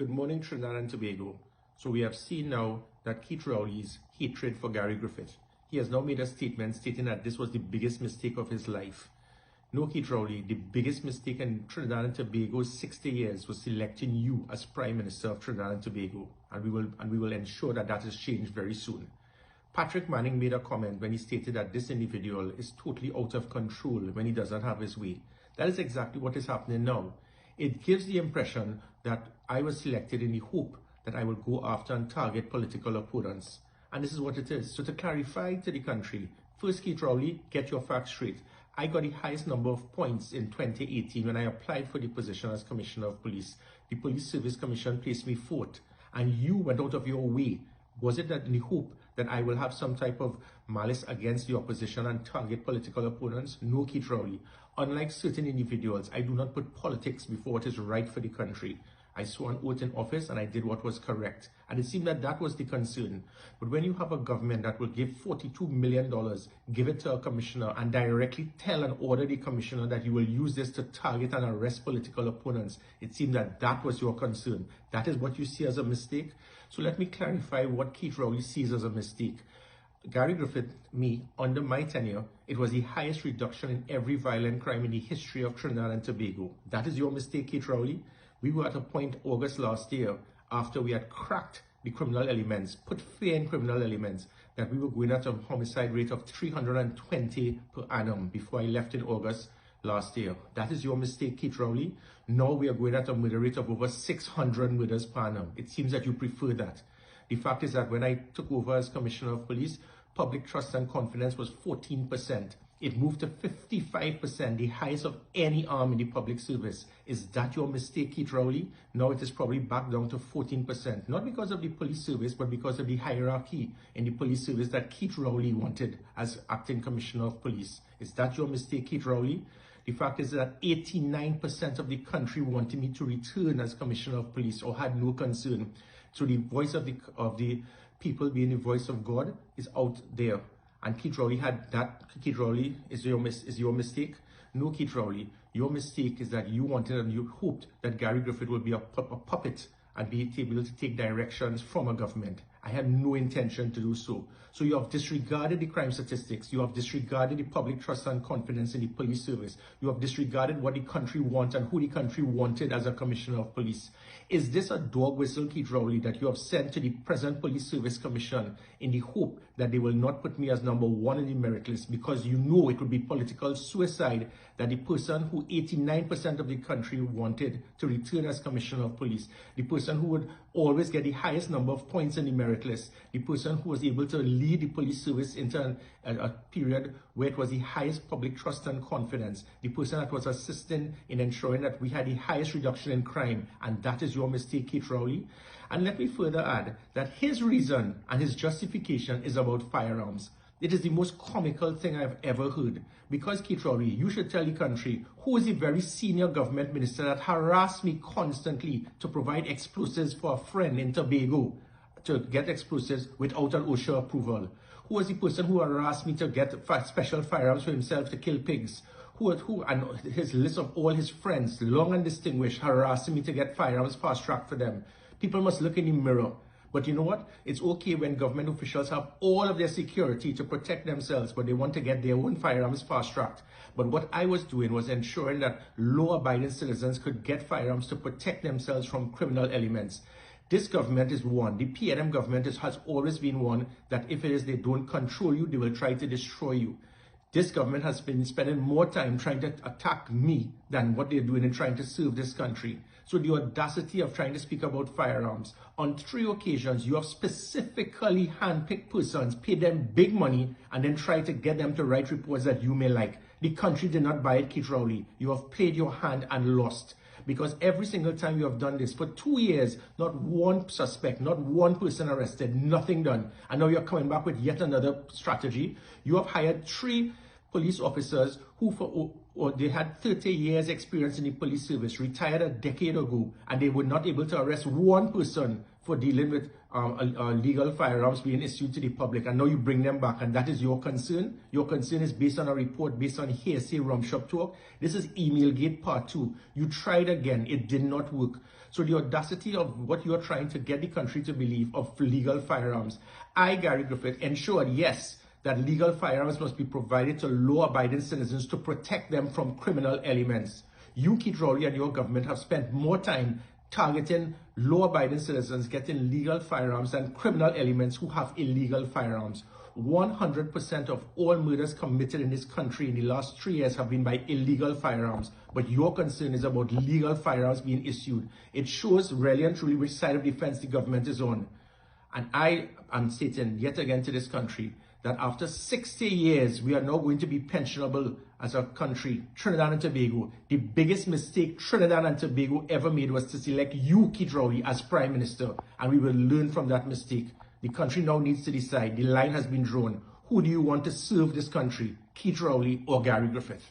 Good morning, Trinidad and Tobago. So we have seen now that Keith Rowley's hatred for Gary Griffith. He has now made a statement stating that this was the biggest mistake of his life. No, Keith Rowley, the biggest mistake in Trinidad and Tobago's 60 years was selecting you as Prime Minister of Trinidad and Tobago. And we will ensure that that is changed very soon. Patrick Manning made a comment when he stated that this individual is totally out of control when he does not have his way. That is exactly what is happening now. It gives the impression that I was selected in the hope that I will go after and target political opponents. And this is what it is. So to clarify to the country, first, Keith Rowley, get your facts straight. I got the highest number of points in 2018 when I applied for the position as Commissioner of Police. The Police Service Commission placed me fourth, and you went out of your way. Was it that in the hope that I will have some type of malice against the opposition and target political opponents? No, Keith Rowley. Unlike certain individuals, I do not put politics before what is right for the country. I swore an oath in office and I did what was correct. And it seemed that that was the concern. But when you have a government that will give $42 million, give it to a commissioner and directly tell and order the commissioner that you will use this to target and arrest political opponents, it seemed that that was your concern. That is what you see as a mistake. So let me clarify what Keith Rowley sees as a mistake. Gary Griffith, under my tenure, it was the highest reduction in every violent crime in the history of Trinidad and Tobago. That is your mistake, Keith Rowley. We were at a point August last year, after we had cracked the criminal elements, put fear in criminal elements, that we were going at a homicide rate of 320 per annum before I left in August last year. That is your mistake, Keith Rowley. Now we are going at a murder rate of over 600 murders per annum. It seems that you prefer that. The fact is that when I took over as Commissioner of Police, public trust and confidence was 14%. It moved to 55%, the highest of any arm in the public service. Is that your mistake, Keith Rowley? Now it is probably back down to 14%. Not because of the police service, but because of the hierarchy in the police service that Keith Rowley wanted as acting Commissioner of Police. Is that your mistake, Keith Rowley? The fact is that 89% of the country wanted me to return as Commissioner of Police or had no concern. So the voice of the people being the voice of God is out there. And Keith Rowley had that. Keith Rowley, is your mistake? No, Keith Rowley. Your mistake is that you wanted and you hoped that Gary Griffith would be a puppet and be able to take directions from a government. I had no intention to do so. So you have disregarded the crime statistics. You have disregarded the public trust and confidence in the police service. You have disregarded what the country wants and who the country wanted as a Commissioner of Police. Is this a dog whistle, Keith Rowley, that you have sent to the present Police Service Commission in the hope that they will not put me as number one in the merit list, because you know it would be political suicide that the person who 89% of the country wanted to return as Commissioner of Police, the person who would always get the highest number of points in the merit list, the person who was able to lead the police service into a period where it was the highest public trust and confidence, the person that was assisting in ensuring that we had the highest reduction in crime, and that is your mistake, Keith Rowley. And let me further add that his reason and his justification is about firearms. It is the most comical thing I've ever heard. Because, Keith Rowley, you should tell the country who is the very senior government minister that harassed me constantly to provide explosives for a friend in Tobago, to get explosives without an OSHA approval. Who was the person who harassed me to get special firearms for himself to kill pigs? Who and his list of all his friends, long and distinguished, harassing me to get firearms fast-tracked for them. People must look in the mirror. But you know what? It's okay when government officials have all of their security to protect themselves, but they want to get their own firearms fast-tracked. But what I was doing was ensuring that law-abiding citizens could get firearms to protect themselves from criminal elements. This government is one. The PNM government has always been one that if it is they don't control you, they will try to destroy you. This government has been spending more time trying to attack me than what they're doing in trying to serve this country. So the audacity of trying to speak about firearms. On 3 occasions, you have specifically handpicked persons, paid them big money, and then tried to get them to write reports that you may like. The country did not buy it, Keith Rowley. You have played your hand and lost. Because every single time you have done this, for 2 years, not one suspect, not one person arrested, nothing done. And now you're coming back with yet another strategy. You have hired 3 police officers who they had 30 years experience in the police service, retired a decade ago, and they were not able to arrest one person for dealing with legal firearms being issued to the public, and now you bring them back, and that is your concern. Your concern is based on a report, based on hearsay, rum shop talk. This is Emailgate Part 2. You tried again. It did not work. So the audacity of what you're trying to get the country to believe of legal firearms. I, Gary Griffith, ensured, yes, that legal firearms must be provided to law-abiding citizens to protect them from criminal elements. You, Keith Rowley, and your government have spent more time targeting law-abiding citizens getting legal firearms than criminal elements who have illegal firearms. 100% of all murders committed in this country in the last 3 years have been by illegal firearms, but your concern is about legal firearms being issued. It shows really and truly which side of the fence the government is on. And I am stating yet again to this country that after 60 years, we are now going to be pensionable as a country, Trinidad and Tobago. The biggest mistake Trinidad and Tobago ever made was to select you, Keith Rowley, as Prime Minister, and we will learn from that mistake. The country now needs to decide. The line has been drawn. Who do you want to serve this country, Keith Rowley or Gary Griffith?